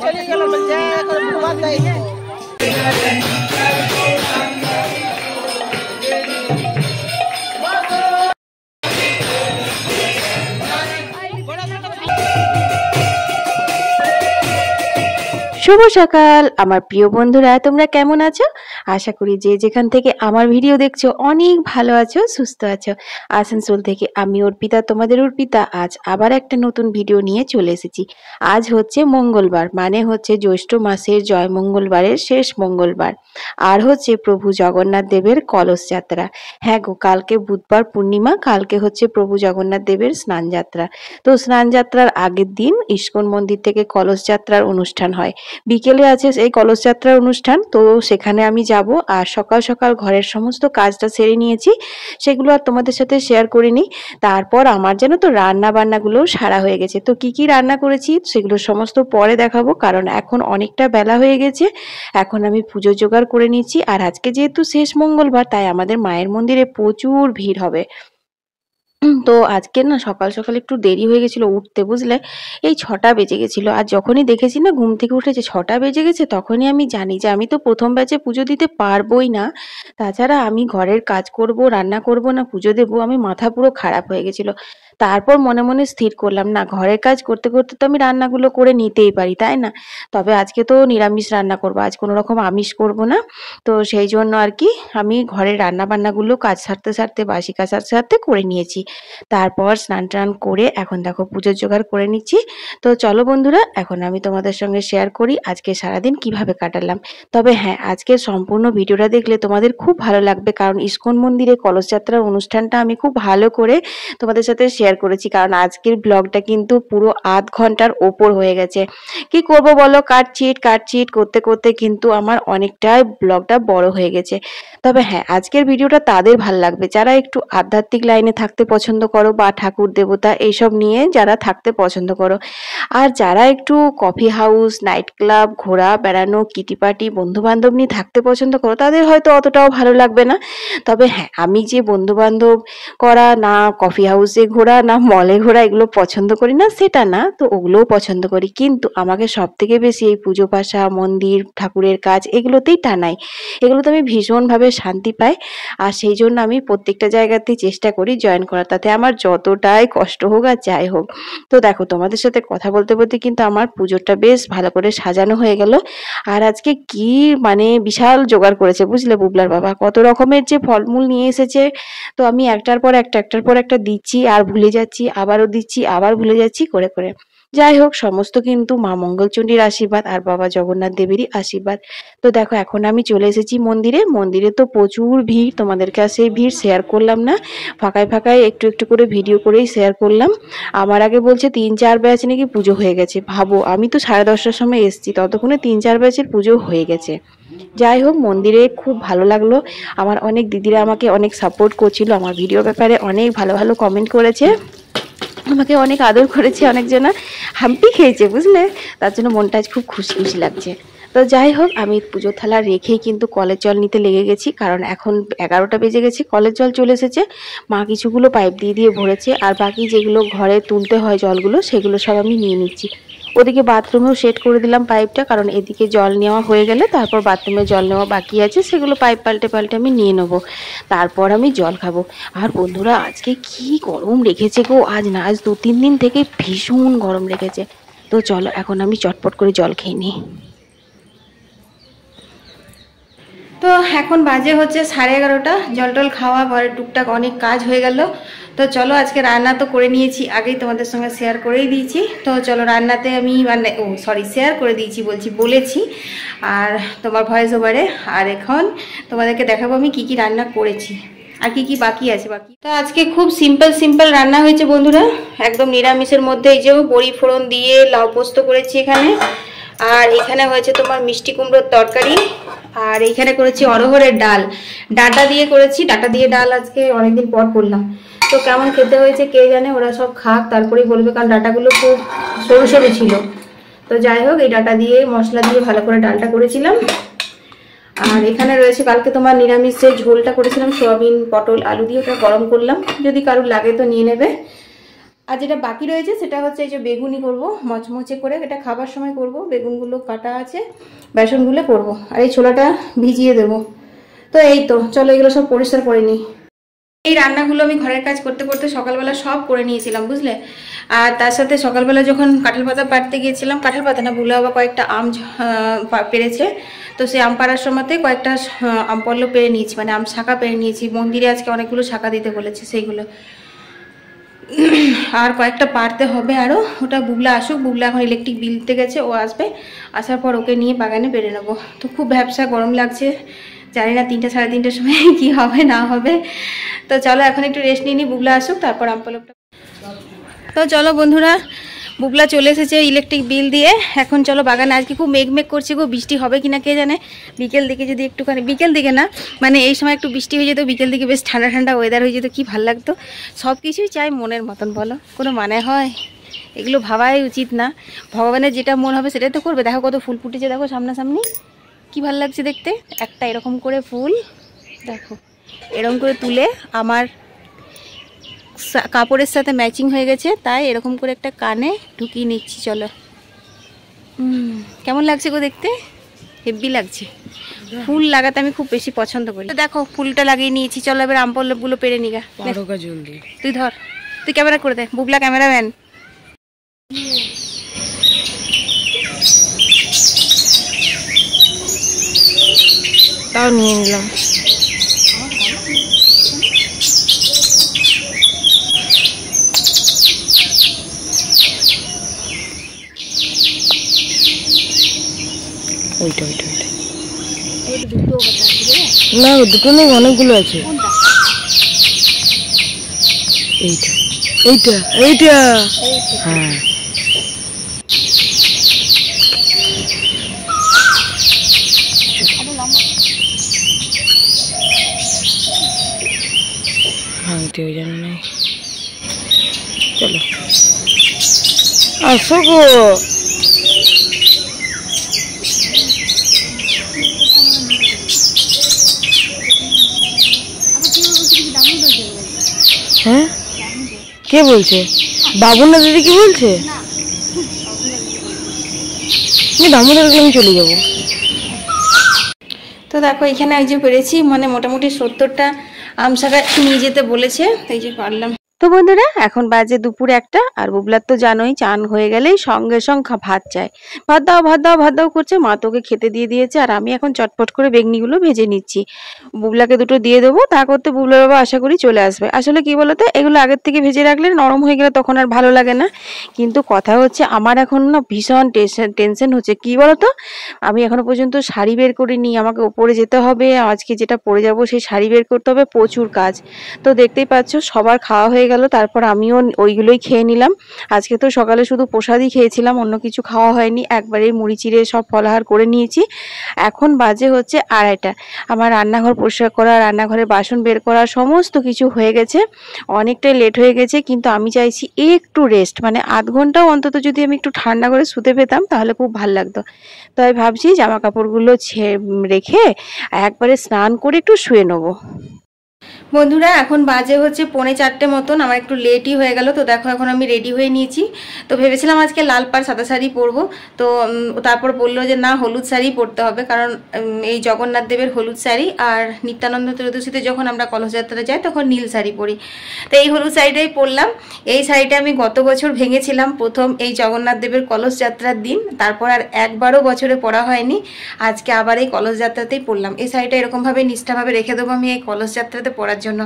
শুভ সকাল আমার প্রিয় বন্ধুরা, তোমরা কেমন আছো? আশা করি যে যেখান থেকে আমার ভিডিও দেখছো অনেক ভালো আছো, সুস্থ আছো। আসানসোল থেকে আমি অর্পিতা, তোমাদের অর্পিতা আজ আবার একটা নতুন ভিডিও নিয়ে চলে এসেছি। আজ হচ্ছে মঙ্গলবার, মানে হচ্ছে জ্যৈষ্ঠ মাসের জয় মঙ্গলবারের শেষ মঙ্গলবার, আর হচ্ছে প্রভু জগন্নাথ দেবের কলস যাত্রা। হ্যাঁ গো, কালকে বুধবার পূর্ণিমা, কালকে হচ্ছে প্রভু জগন্নাথ দেবের স্নান যাত্রা। তো স্নান যাত্রার আগের দিন ইস্কন মন্দির থেকে কলস যাত্রার অনুষ্ঠান হয়। বিকেলে আছে এই কলস যাত্রার অনুষ্ঠান, তো সেখানে আমি যাব। আর সকাল সকাল ঘরের সমস্ত কাজটা সেরে নিয়েছি, সেগুলো আর তোমাদের সাথে শেয়ার করিনি। তারপর আমার যেন তো রান্না বান্নাগুলো সারা হয়ে গেছে। তো কি কি রান্না করেছি সেগুলো সমস্ত পরে দেখাবো, কারণ এখন অনেকটা বেলা হয়ে গেছে। এখন আমি পুজো জোগাড় করে নিচ্ছি। আর আজকে যেহেতু শেষ মঙ্গলবার, তাই আমাদের মায়ের মন্দিরে প্রচুর ভিড় হবে। তো আজকে না সকাল সকাল একটু দেরি হয়ে গেছিল উঠতে, বুঝলে। এই 6টা বেজে গেছিল। আর যখনই দেখেছি না ঘুম থেকে উঠে যে 6টা বেজে গেছে, তখনই আমি জানি যে আমি তো প্রথম ব্যাচে পুজো দিতে পারবোই না। তাছাড়া আমি ঘরের কাজ করব, রান্না করব না পুজো দেবো, আমি মাথা পুরো খারাপ হয়ে গেছিল। তারপর মনে মনে স্থির করলাম, না ঘরের কাজ করতে করতে তো আমি রান্নাগুলো করে নিতেই পারি, তাই না? তবে আজকে তো নিরামিষ রান্না করবো, আজ কোনো রকম আমিষ করব না। তো সেই জন্য আর কি আমি ঘরের রান্না বান্নাগুলো কাজ সারতে সারতে, বাসি কাজ সারতে সারতে করে নিয়েছি। তারপর স্নান টান করে এখন দেখো পুজোর জোগাড় করে নিচ্ছি। তো চলো বন্ধুরা, এখন আমি তোমাদের সঙ্গে শেয়ার করি আজকে সারাদিন কিভাবে কাটালাম। তবে হ্যাঁ, আজকের সম্পূর্ণ ভিডিওটা দেখলে তোমাদের খুব ভালো লাগবে, কারণ ইস্কন মন্দিরে কলস যাত্রার অনুষ্ঠানটা আমি খুব ভালো করে তোমাদের সাথে শেয়ার করেছি। কারণ আজকের ব্লগটা কিন্তু পুরো আধ ঘন্টার ওপর হয়ে গেছে। কি করব বলো, কাটছিট করতে করতে কিন্তু আমার অনেকটাই ব্লগটা বড় হয়ে গেছে। তবে হ্যাঁ, আজকের ভিডিওটা তাদের ভালো লাগবে যারা একটু আধ্যাত্মিক লাইনে থাকতে পছন্দ করো, বা ঠাকুর দেবতা এইসব নিয়ে যারা থাকতে পছন্দ করো। আর যারা একটু কফি হাউস, নাইট ক্লাব, ঘোরা বেড়ানো, কিটি পার্টি, বন্ধু বান্ধব নিয়ে থাকতে পছন্দ করো, তাদের হয়তো অতটাও ভালো লাগবে না। তবে হ্যাঁ, আমি যে বন্ধু বান্ধব করা, না কফি হাউসে ঘোরা, না মলে ঘোরা, এগুলো পছন্দ করি না সেটা না, তো ওগুলোও পছন্দ করি। কিন্তু আমাকে সব থেকে বেশি এই পুজো পাশা, মন্দির, ঠাকুরের কাজ এগুলোতেই টানাই। এগুলোতে আমি ভীষণভাবে শান্তি পাই। আর সেই জন্য আমি প্রত্যেকটা জায়গাতেই চেষ্টা করি জয়েন করার, তাতে আমার যতটাই কষ্ট হোক আর যাই হোক। তো দেখো, তোমাদের সাথে কথা বলতে বলতে কিন্তু আমার পুজোটা বেশ ভালো করে সাজানো হয়ে গেল। আর আজকে কি মানে বিশাল জোগাড় করেছে, বুঝলে বুবলার বাবা, কত রকমের যে ফলমূল নিয়ে এসেছে। তো আমি একটার পর একটা দিচ্ছি, আর ভুলে যাচ্ছি, আবারও দিচ্ছি, আবার ভুলে যাচ্ছি করে করে। যাই হোক, সমস্ত কিন্তু মা মঙ্গলচণ্ডীর আশীর্বাদ আর বাবা জগন্নাথ দেবেরই আশীর্বাদ। তো দেখো, এখন আমি চলে এসেছি মন্দিরে। মন্দিরে তো প্রচুর ভিড়, তোমাদেরকে আর সেই ভিড় শেয়ার করলাম না, ফাঁকায় ফাঁকায় একটু একটু করে ভিডিও করেই শেয়ার করলাম। আমার আগে বলছে 3-4 ব্যাচ নাকি পুজো হয়ে গেছে। ভাবো, আমি তো 10:30টার সময় এসেছি, ততক্ষণে 3-4 ব্যাচের পুজো হয়ে গেছে। যাই হোক, মন্দিরে খুব ভালো লাগলো। আমার অনেক দিদিরা আমাকে অনেক সাপোর্ট করছিল, আমার ভিডিও ব্যাপারে অনেক ভালো ভালো কমেন্ট করেছে, আমাকে অনেক আদর করেছে, অনেকজনা হাম্পি খেয়েছে, বুঝলে। তার জন্য মনটা আজ খুব খুশি খুশি লাগছে। তো যাই হোক, আমি পুজোর থালা রেখেই কিন্তু কলের জল নিতে লেগে গেছি, কারণ এখন 11টা বেজে গেছে, কলের জল চলে এসেছে। মা কিছুগুলো পাইপ দিয়ে দিয়ে ভরেছে, আর বাকি যেগুলো ঘরে তুলতে হয় জলগুলো, সেগুলো সব আমি নিয়ে নিচ্ছি। ওদিকে বাথরুমেও সেট করে দিলাম পাইপটা, কারণ এদিকে জল নেওয়া হয়ে গেলে তারপর বাথরুমে জল নেওয়া বাকি আছে, সেগুলো পাইপ পাল্টে পাল্টে আমি নিয়ে নেবো। তারপর আমি জল খাবো। আর বন্ধুরা, আজকে কি গরম রেখেছে গো, আজ না আজ 2-3 দিন থেকে ভীষণ গরম রেখেছে। তো চলো, এখন আমি চটপট করে জল খেয়ে নিই। তো এখন বাজে হচ্ছে 11:30, জল টল খাওয়া, ঘরে টুকটাক অনেক কাজ হয়ে গেল। তো চলো, আজকে রান্না তো করে নিয়েছি, আগেই তোমাদের সঙ্গে শেয়ার করেই দিয়েছি। তো চলো, রান্নাতে আমি মানে শেয়ার করে দিয়েছি বলেছি আর তোমার ভয়েস ওভারে। আর এখন তোমাদেরকে দেখাবো আমি কি কি রান্না করেছি আর কি কি বাকি আছে। তো আজকে খুব সিম্পল রান্না হয়েছে বন্ধুরা, একদম নিরামিষের মধ্যে। এই যে বড়ি ফোড়ন দিয়ে লাউ পোস্ত করেছি এখানে, আর এখানে হয়েছে তোমার মিষ্টি কুমড়োর তরকারি, আর এইখানে করেছি অরহরের ডাল, ডাটা দিয়ে করেছি। ডাটা দিয়ে ডাল আজকে অনেকদিন পর করলাম। তো কেমন খেতে হয়েছে কে জানে, ওরা সব খাক তারপরেই বলবে, কারণ ডাটাগুলো খুব সরু সরু ছিল। তো যাই হোক, এই ডাটা দিয়ে মশলা দিয়ে ভালো করে ডালটা করেছিলাম। আর এখানে রয়েছে কালকে তোমার নিরামিষ যে ঝোলটা করেছিলাম, সোয়াবিন পটল আলু দিয়ে, ওটা গরম করলাম, যদি কারোর লাগে তো নিয়ে নেবে। আর যেটা বাকি রয়েছে সেটা হচ্ছে এই যে বেগুনি করব মচমচে করে, এটা খাবার সময় করব। বেগুনগুলো কাটা আছে, বেসনগুলো করব, আর এই ছোলাটা ভিজিয়ে দেব। তো এই তো চলো এগুলো সব পরিষ্কার করে নিই। এই রান্নাগুলো আমি ঘরের কাজ করতে করতে সকালবেলা সব করে নিয়েছিলাম বুঝলে। আর তার সাথে সকালবেলা যখন কাঁঠাল পাতা পাড়তে গিয়েছিলাম, কাঁঠাল পাতা না ভুলে আবার কয়েকটা আম পেরেছে, তো সেই আম পাড়ার সময়তে কয়েকটা আম পল্লব পেরে নিয়েছি, মানে আম শাখা পেরে নিয়েছি। মন্দিরে আজকে অনেকগুলো শাখা দিতে বলেছে, সেইগুলো আর কয়েকটা পারতে হবে আরও। ওটা বুবলা আসুক, বুবলা এখন ইলেকট্রিক বিল দিতে গেছে, ও আসবে, আসার পর ওকে নিয়ে বাগানে বেড়ে নেবো। তো খুব ভ্যাবসা গরম লাগছে, জানি না 3টা সাড়ে 3টার সময় কি হবে না হবে। তো চলো এখন একটু রেস্ট নিয়ে নিই, বুবলা আসুক তারপর আম পলকটা। তো চলো বন্ধুরা, বুবলা চলে এসেছে ইলেকট্রিক বিল দিয়ে। এখন চলো বাগানে, আজকে খুব মেঘ করছে গো, বৃষ্টি হবে কিনা কে জানে। বিকেল দিকে যদি একটুখানি, বিকেল দিকে না মানে এই সময় একটু বৃষ্টি হয়ে যেত, বিকেল দিকে বেশ ঠান্ডা ঠান্ডা ওয়েদার হয়ে যেত, কি ভালো লাগতো। সব কিছুই চাই মনের মতন, বলো কোনো মানে হয়? এগুলো ভাবাই উচিত না, ভগবানের যেটা মন হবে সেটাই তো করবে। দেখো কত ফুল ফুটেছে, দেখো সামনাসামনি, কি ভালো লাগছে দেখতে। একটা এরকম করে ফুল দেখো, এরকম করে তুলে আমার কাপড়ের সাথে ম্যাচিং হয়ে গেছে, তাই এরকম করে একটা কানে ঢুকিয়ে নিচ্ছি। চলো কেমন লাগছে গো দেখতে, হেব্বি লাগছে। ফুল লাগাতে আমি খুব বেশি পছন্দ করি। দেখো ফুলটা লাগিয়ে নিয়েছি, চলো এবার আম পল্লবগুলো পেরে নিগা। তুই ধর, তুই ক্যামেরা করে দে, বুবলা ক্যামেরাম্যান। তাও নিয়ে নিলাম। ওইটা ওইটা না, দুটো নেই, অনেকগুলো আছে। এইটা এইটা এইটা হ্যাঁ, ভাঙতে ওই জন্য নেই। চলো আসো গো। হ্যাঁ কে বলছে? বাবুনা দিদি কি বলছে? দামোদর আমি চলে যাবো। তো দেখো এখানে এই যে পেরেছি, মানে মোটামুটি 70টা আম শাখা নিয়ে যেতে বলেছে, এই যে পারলাম। তো বন্ধুরা এখন বাজে দুপুর 1টা, আর বুবলার তো জানোই চান হয়ে গেলেই সঙ্গে সঙ্গে ভাত চাই। ভাত দাও ভাত দাও ভাত দাও করছে, মা তোকে খেতে দিয়ে দিয়েছে, আর আমি এখন চটপট করে বেগনিগুলো ভেজে নিচ্ছি। বুবলাকে দুটো দিয়ে দেবো, তা করতে বুবলার বাবা আশা করি চলে আসবে। আসলে কি বলতো, এগুলো আগের থেকে ভেজে রাখলে নরম হয়ে গেলে তখন আর ভালো লাগে না। কিন্তু কথা হচ্ছে আমার এখন না ভীষণ টেনশন হচ্ছে, কি বলতো, আমি এখনো পর্যন্ত শাড়ি বের করিনি, আমাকে ওপরে যেতে হবে, আজকে যেটা পরে যাব সেই শাড়ি বের করতে হবে, প্রচুর কাজ। তো দেখতেই পাচ্ছ সবার খাওয়া হয়ে গেল, তারপর আমিও ওইগুলোই খেয়ে নিলাম। আজকে তো সকালে শুধু প্রসাদই খেয়েছিলাম, অন্য কিছু খাওয়া হয়নি, একবারেই মুড়ি চিড়ে সব ফলাহার করে নিয়েছি। এখন বাজে হচ্ছে 2:30, আমার রান্নাঘর পরিষ্কার করা, রান্নাঘরে বাসন বের করা সমস্ত কিছু হয়ে গেছে, অনেকটাই লেট হয়ে গেছে। কিন্তু আমি চাইছি একটু রেস্ট, মানে আধ ঘন্টাও অন্তত যদি আমি একটু ঠান্ডা করে শুতে পেতাম তাহলে খুব ভালো লাগতো। তাই ভাবছি জামা কাপড়গুলো রেখে একবারে স্নান করে একটু শুয়ে নেবো। বন্ধুরা এখন বাজে হচ্ছে 3:45 মতন, আমার একটু লেটই হয়ে গেল। তো দেখো এখন আমি রেডি হয়ে নিয়েছি। তো ভেবেছিলাম আজকে লাল পাড় সাদা শাড়ি পরবো, তো তারপর বললো যে না হলুদ শাড়ি পরতে হবে, কারণ এই জগন্নাথ দেবের হলুদ শাড়ি, আর নিত্যানন্দ ত্রয়োদশীতে যখন আমরা কলসযাত্রা যাই তখন নীল শাড়ি পরি। তো এই হলুদ শাড়িটাই পরলাম। এই শাড়িটা আমি গত বছর ভেঙেছিলাম প্রথম এই জগন্নাথ দেবের কলস যাত্রার দিন, তারপর আর একবারও বছরে পরা হয়নি। আজকে আবার এই কলস যাত্রাতেই পরলাম। এই শাড়িটা এরকমভাবে নিষ্ঠাভাবে রেখে দেবো আমি এই কলস যাত্রাতে পরার জন্য।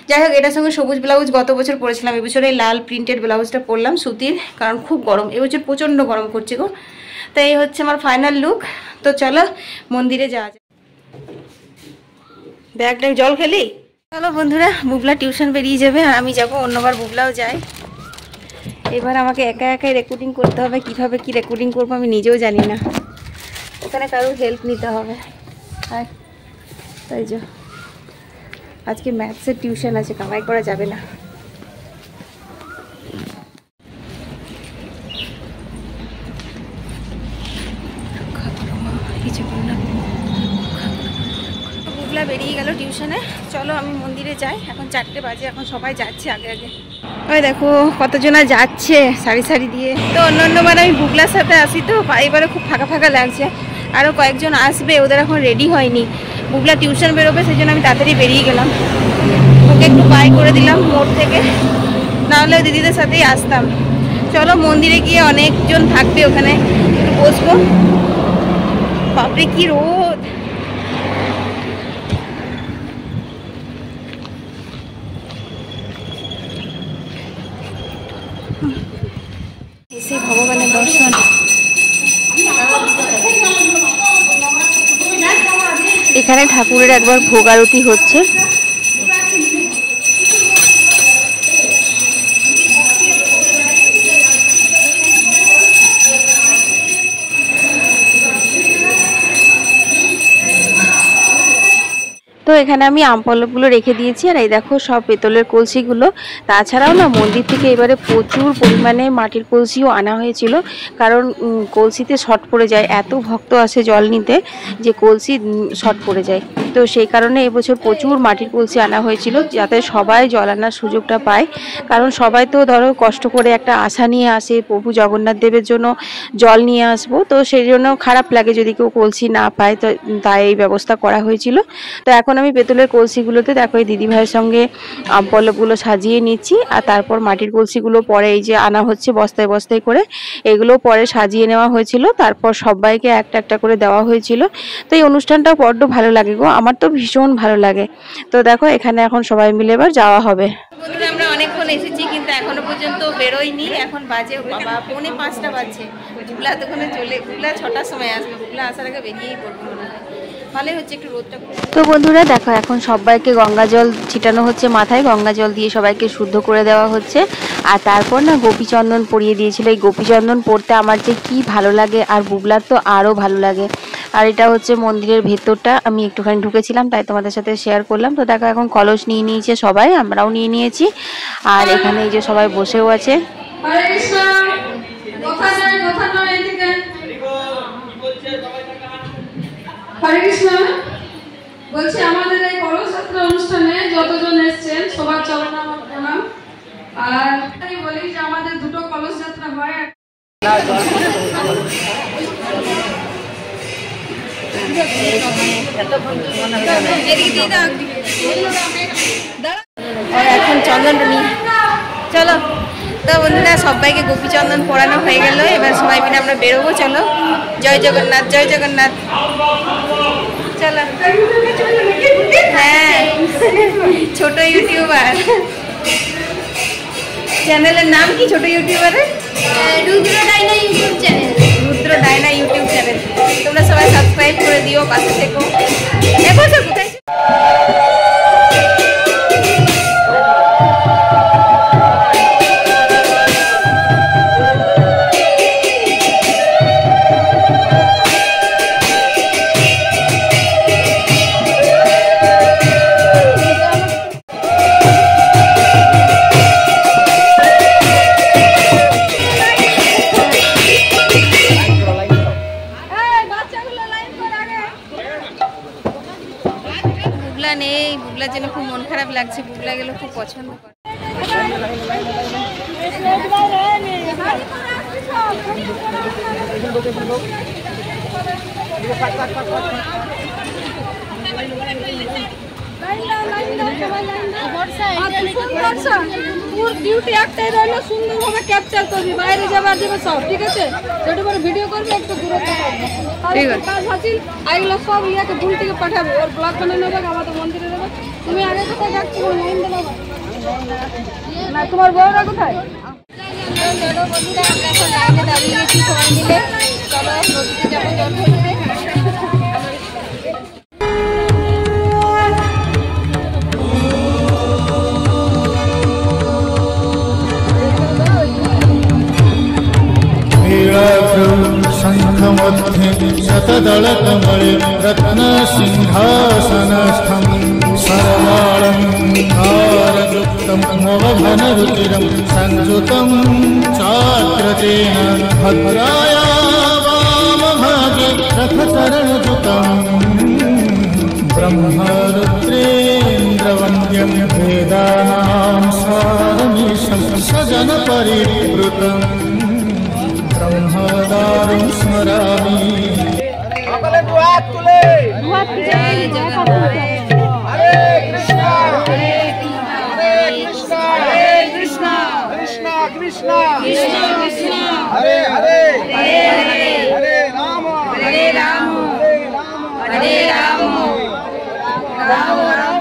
যাই হোক, এটার সঙ্গে সবুজ ব্লাউজ গত বছর পরেছিলাম, এবছর এই লাল প্রিন্টেড ব্লাউজটা পরলাম সুতির, কারণ খুব গরম এবছর, প্রচণ্ড গরম করছে গো। তো এই হচ্ছে আমার ফাইনাল লুক। তো চলো মন্দিরে যাওয়া যায়। ব্যাগটা জল খেলি। চলো বন্ধুরা, বুবলা টিউশন বেরিয়ে যাবে আর আমি যাব, অন্যবার বুবলাও যায়। এবার আমাকে একা একাই রেকর্ডিং করতে হবে, কিভাবে কি রেকর্ডিং করবো আমি নিজেও জানি না, ওখানে কারোর হেল্প নিতে হবে। আর তাই যে আজকে ম্যাথসের টিউশন আছে, কামাই করা যাবে না। বুবলা সকালবেলা বেরিয়ে গেল টিউশনে। চলো আমি মন্দিরে যাই, এখন 4টে বাজে, এখন সবাই যাচ্ছে আগে আগে। ওই দেখো কতজনা যাচ্ছে সারি সারি দিয়ে। তো অন্যবার আমি বুগলার সাথে আসি, তো এবারে খুব ফাঁকা ফাঁকা লাগছে। আরও কয়েকজন আসবে, ওদের এখন রেডি হয়নি। বুগলা টিউশন বেরোবে, সেই জন্য আমি তাড়াতাড়ি বেরিয়ে গেলাম। ওকে একটু বাই করে দিলাম মোড় থেকে, নাহলে দিদিদের সাথেই আসতাম। চলো মন্দিরে গিয়ে অনেকজন থাকবে, ওখানে একটু বসবো। বাপরে কি রোদ! এসে ভগবানের দর্শন। এখানে ঠাকুরের একবার ভোগ আরতি হচ্ছে। তো এখানে আমি আম পল্লবগুলো রেখে দিয়েছি, আর এই দেখো সব পেতলের কলসিগুলো। তাছাড়াও না মন্দির থেকে এবারে প্রচুর পরিমাণে মাটির কলসিও আনা হয়েছিল, কারণ কলসিতে শর্ট পড়ে যায়। এত ভক্ত আসে জল নিতে যে কলসি শর্ট পড়ে যায়। তো সেই কারণে এবছর প্রচুর মাটির কলসি আনা হয়েছিল, যাতে সবাই জল আনার সুযোগটা পায়। কারণ সবাই তো ধরো কষ্ট করে একটা আশা নিয়ে আসে, প্রভু জগন্নাথ দেবের জন্য জল নিয়ে আসবো, তো সেই জন্য খারাপ লাগে যদি কেউ কলসি না পায়। তো তাই এই ব্যবস্থা করা হয়েছিল। তো এখন আমি পেতলের কলসিগুলোতে দেখো এই দিদিভাইয়ের সঙ্গে আম পল্লবগুলো সাজিয়ে নিচ্ছি, আর তারপর মাটির কলসিগুলো পরে এই যে আনা হচ্ছে বস্তায় বস্তায় করে, এগুলো পরে সাজিয়ে নেওয়া হয়েছিল। তারপর সবাইকে একটা একটা করে দেওয়া হয়েছিল। তো এই অনুষ্ঠানটা বড্ড ভালো লাগে গো, আমার তো ভীষণ ভালো লাগে। তো দেখো এখানে এখন সবাই মিলে এবার যাওয়া হবে। বন্ধুরা আমরা অনেকক্ষণ এসেছি, কিন্তু এখনো পর্যন্ত বেরোয়নি। এখন বাজে বাবা 4:45 বাজছে। বুগলা এতক্ষণে বুগলা 6টার সময় আসবে। বুগলা আসার আগে বেরিয়েই পড়বো মনে হয়। ভালোই হচ্ছে একটু রোদটা। তো বন্ধুরা দেখো এখন সবাইকে গঙ্গা জল ছিটানো হচ্ছে মাথায়, গঙ্গা জল দিয়ে সবাইকে শুদ্ধ করে দেওয়া হচ্ছে। আর তারপর না গোপীচন্দন পরিয়ে দিয়েছিল। এই গোপীচন্দন পরতে আমার যে কি ভালো লাগে, আর বুগলার তো আরও ভালো লাগে। আর এটা হচ্ছে মন্দিরের ভেতরটা, আমি একটুখানি ঢুকেছিলাম তাই তোমাদের সাথে শেয়ার করলাম। তো দেখো এখন কলস নিয়ে নিয়েছে সবাই, আমরাও নিয়ে নিয়েছি। আর এখানে এই যে সবাই বসেও আছে। হরে কৃষ্ণ। বলছি আমাদের এই কলস যাত্রা অনুষ্ঠানে যতজন এসেছেন সবার চরণে আমার প্রণাম। আর আমি বলি যে আমাদের দুটো কলস যাত্রা হয়। এখন চন্দনটা নিয়ে চলো। তো বন্ধুরা সবাইকে গোপীচন্দন পরানো হয়ে গেল, এবার সবাই মিলে আমরা বেরোবো। চলো, জয় জগন্নাথ, জয় জগন্নাথ। চলো। হ্যাঁ, ছোট ইউটিউবার। চ্যানেলের নাম কি ছোট ইউটিউবারের? রুদ্র ডাইনা ইউটিউব চ্যানেল। রুদ্র ডাইনা ইউটিউব চ্যানেল। তোমরা সবাই সাবস্ক্রাইব করে দিও, পাশে থেকো। দেখো স্যার কোথায় নেই। বুগলার জন্য খুব মন খারাপ লাগছে, বুগলা গেলে খুব পছন্দ করে। ডিউটি একটাই রইলো, সুন্দরভাবে ক্যাপচার করবি, বাইরে যাবার যাবে সব ঠিক আছে। যেটা করে ভিডিও করবে একটু দূরত্ব করবে, কাজ হাসিল। এগুলো সব ইয়াকে ভুল থেকে পাঠাবে, ওর ব্লগ বানিয়ে নেবে, আমাদের মন্দিরে দেবে। তুমি আগে কোথায় যাচ্ছ? তোমার মন্দিরে নেবে না, তোমার বউরা কোথায়? বন্ধুরা আমরা এখন লাইনে দাঁড়িয়ে গেছি সবাই মিলে। চলো নদীতে যাবো জল ধরতে। शङ्खमध्ये शतदलकमले रत्नसिंहासनस्थं सर्वालङ्कारयुक्तं नवघनरुचिरं संयुतं चाग्रतेन भद्राया वामभागे रथचरणयुतं ब्रह्मरूपं वेदानां सारमीशं सजन परिवृतं ब्रह्मदारुं स्मरामि। कृष्णा कृष्णा हरे हरे हरे हरे हरे राम हरे राम हरे राम राम राम।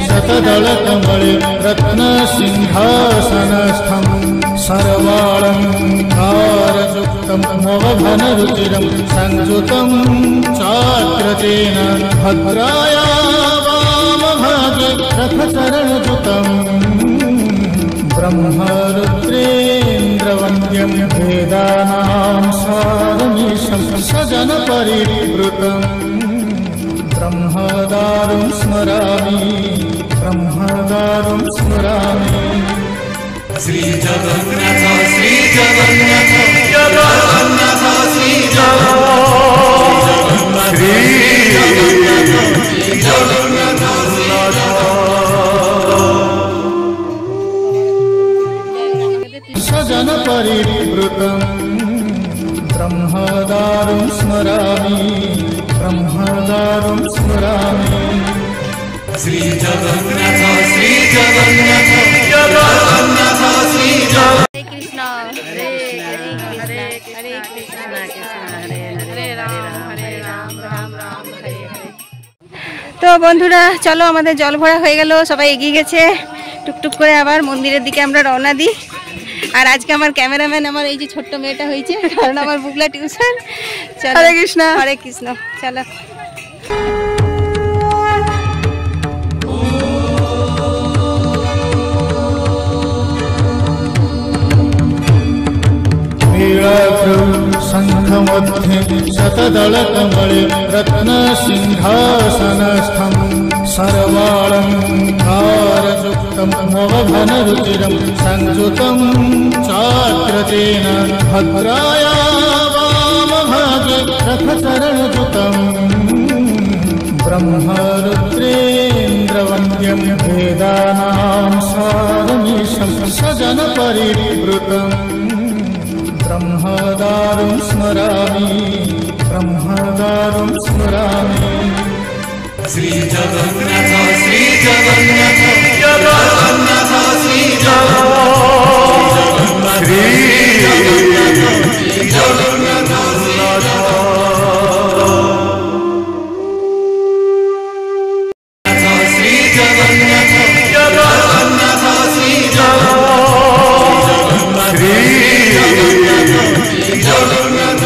शतदलकमले रत्नसिंहासनस्थं सर्वालङ्कारयुक्तं मोहघनरुचिरं संयुतं चाग्रतेन भद्राया वामभागे रथचरणयुतं ब्रह्मरुद्रेन्द्रवन्द्यं वेदानां सारमीशं सजन परिवृतं ब्रह्मदारुं स्मरामि ब्रह्मदारुं स्मरामि। श्री जगन्नाथ श्री जगन्नाथ जगन्नाथ श्री जगन्नाथ श्री जगन्नाथ सजन परिवृतं ब्रह्मदारुं स्मरामि ब्रह्मदारुं स्मरामि। श्री जगन्नाथ श्री जगन्नाथ जगन्नाथ श्री हरे कृष्ण हरे हरे हरे हरे कृष्ण कृष्ण हरे हरे हरे राम राम राम हरे हरे। তো বন্ধুরা চলো আমাদের জল ভরা হয়ে গেল, সবাই এগিয়ে গেছে টুকটুক করে, আবার মন্দিরের দিকে আমরা রওনা দিই। আর আজকে আমার ক্যামেরাম্যান আমার এই যে ছোট্ট মেয়েটা হয়েছে, কারণ আমার বুগলা টিউশন। হরে কৃষ্ণ হরে কৃষ্ণ। চলো शङ्खमध्ये शतदलकमले रत्नसिंहासनस्थं सर्वालङ्कारयुक्तं मोहघनरुचिरं संयुतं चाग्रतेन भद्राया वामभागे रथचरणयुतं ब्रह्मरुद्रेन्द्रवन्द्यं वेदानां सारमीशं सजन परिवृतं ब्रह्मदारुं स्मरामि ब्रह्मदारुं स्मरामि। श्री जगन्नाथ श्री जगन्नाथ जगन्नाथ श्री जगन्नाथ श्री जगन्नाथ श्री जगन्नाथ जगन्नाथ श्री जगन्नाथ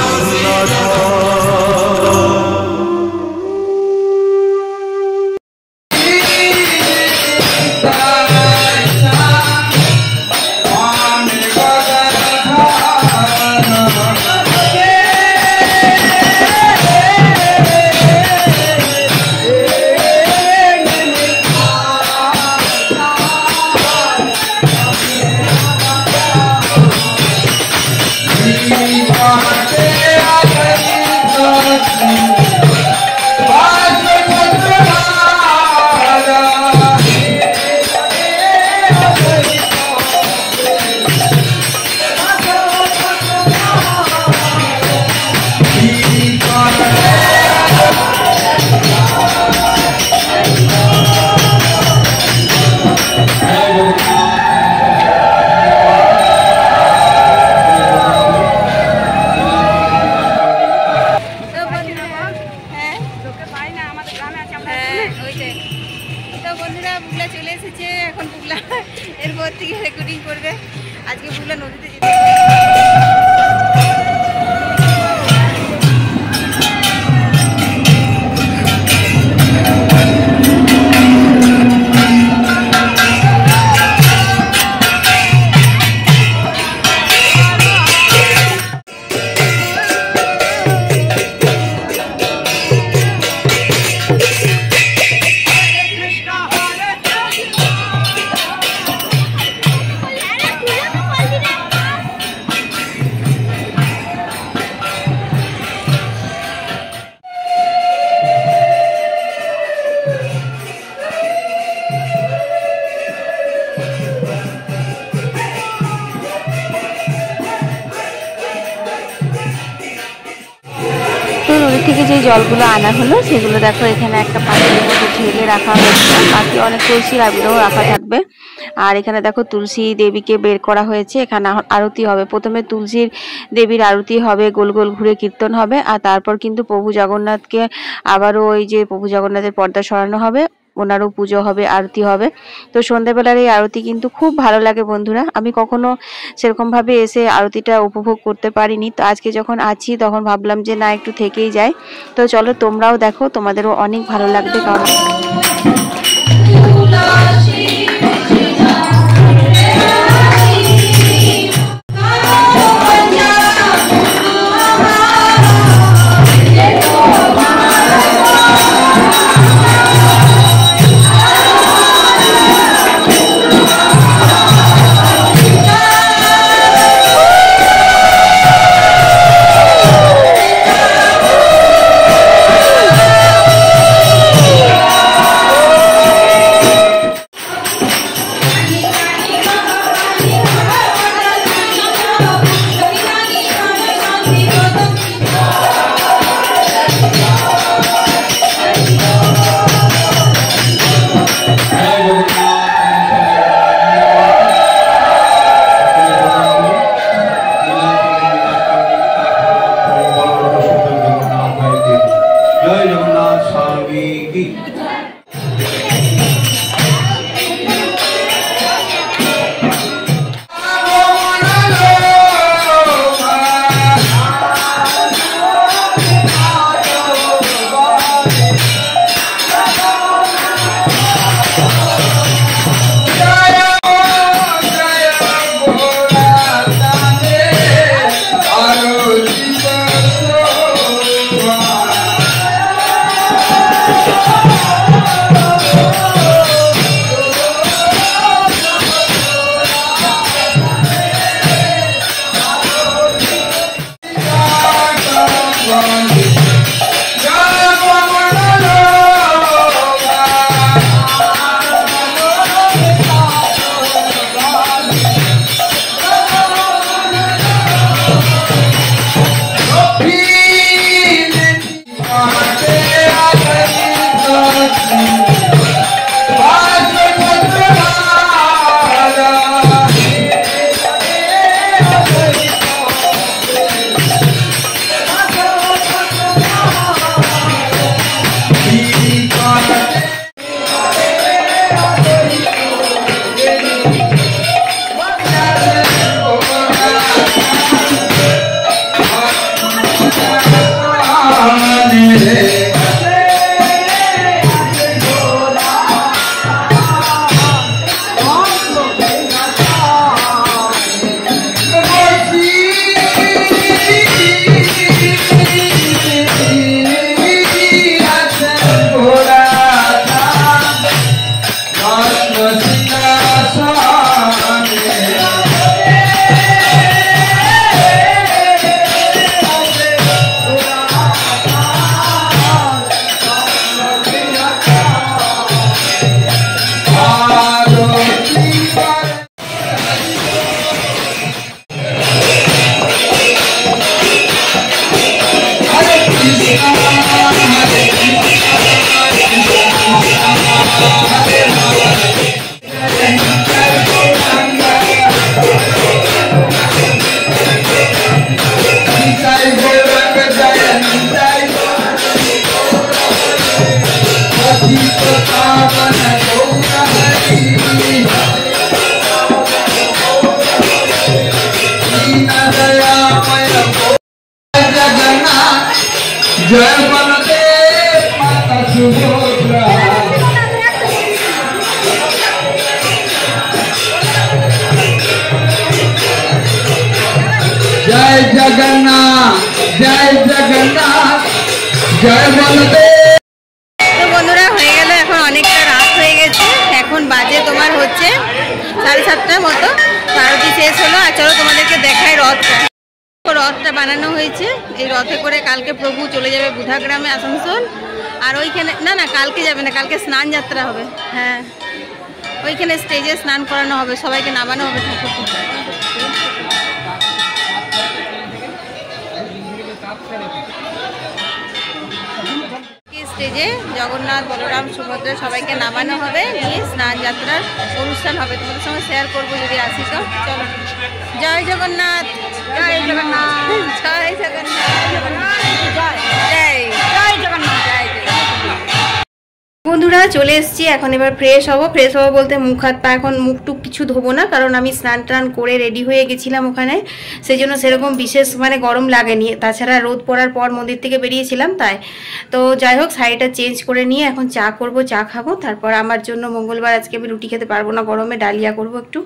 श्री আজকে ভুলে নদীতে যেতে নদী থেকে যে জলগুলো আনা হলো সেগুলো দেখো এখানে একটা পাত্রের মধ্যে ঢেলে রাখা হয়েছে, বাকি অনেক তুলসীর আবিরও রাখা থাকবে। আর এখানে দেখো তুলসী দেবীকে বের করা হয়েছে, এখানে আরতি হবে। প্রথমে তুলসীর দেবীর আরতি হবে, গোল গোল ঘুরে কীর্তন হবে, আর তারপর কিন্তু প্রভু জগন্নাথকে আবারও ওই যে প্রভু জগন্নাথের পর্দা সরানো হবে, ওনারও পুজো হবে, আরতি হবে। তো সন্ধ্যাবেলার এই আরতি কিন্তু খুব ভালো লাগে বন্ধুরা। আমি কখনো সেরকম ভাবে এসে আরতিটা উপভোগ করতে পারিনি, তো আজকে যখন আছি তখন ভাবলাম যে না একটু থেকেই যাই। তো চলো তোমরাও দেখো, তোমাদেরও অনেক ভালো লাগবে। কারণ জয় বলদেব মাতা সুভদ্রা জয় জগন্নাথ জয় জগন্নাথ জয় বলদেব। তো বন্ধুরা হয়ে গেল, এখন অনেকটা রাত হয়ে গেছে, এখন বাজে তোমার হচ্ছে 7:30টার মতো। আরতি শেষ হলো। আর চলো তোমাদেরকে দেখাই রথটা বানানো হয়েছে। এই রথে করে কালকে প্রভু চলে যাবে বুধাগ্রামে আসানসোল। আর ওইখানে না কালকে যাবে না, কালকে স্নান যাত্রা হবে। হ্যাঁ, ওইখানে স্টেজে স্নান করানো হবে, সবাইকে নামানো হবে ঠাকুরকে। স্টেজে জগন্নাথ বলরাম সুভদ্রা সবাইকে নামানো হবে, নিয়ে স্নান যাত্রার অনুষ্ঠান হবে। তোমাদের সঙ্গে শেয়ার করবো যদি আসি। তো চলো, জয় জগন্নাথ, জয় জগন্নাথ, জয় জগন্নাথ, জয় জয় জগন্নাথ, জয় বন্ধুরা চলে এসেছি। এখন এবার ফ্রেশ হবো বলতে মুখ হাত পা, এখন মুখ টুক কিছু ধোবো না, কারণ আমি স্নান টান করে রেডি হয়ে গেছিলাম ওখানে, সেই জন্য সেরকম বিশেষ গরম লাগেনি। তাছাড়া রোদ পড়ার পর মন্দির থেকে বেরিয়েছিলাম তাই। তো যাই হোক, শাড়িটা চেঞ্জ করে নিয়ে এখন চা করব, চা খাবো। তারপর আমার জন্য মঙ্গলবার আজকে আমি রুটি খেতে পারবো না গরমে, ডালিয়া করব একটু,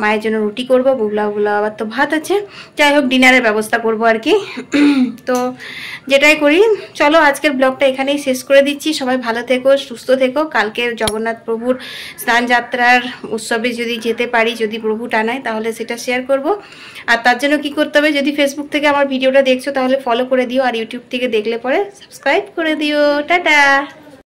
মায়ের জন্য রুটি করবো, বুগলা আবার তো ভাত আছে। যাই হোক, ডিনারের ব্যবস্থা করবো আর কি। তো যেটাই করি, চলো আজকের ব্লগটা এখানেই শেষ করে দিচ্ছি। সবাই ভালো থেকো, সুস্থ থেকো। কালকে জগন্নাথ প্রভুর স্নান যাত্রার উৎসবে যদি যেতে পারি, যদি প্রভু টানায়, তাহলে সেটা শেয়ার করব। আর তার জন্য কি করতে হবে, যদি ফেসবুক থেকে আমার ভিডিওটা দেখছো তাহলে ফলো করে দিও, আর ইউটিউব থেকে দেখলে পরে সাবস্ক্রাইব করে দিও। টাটা।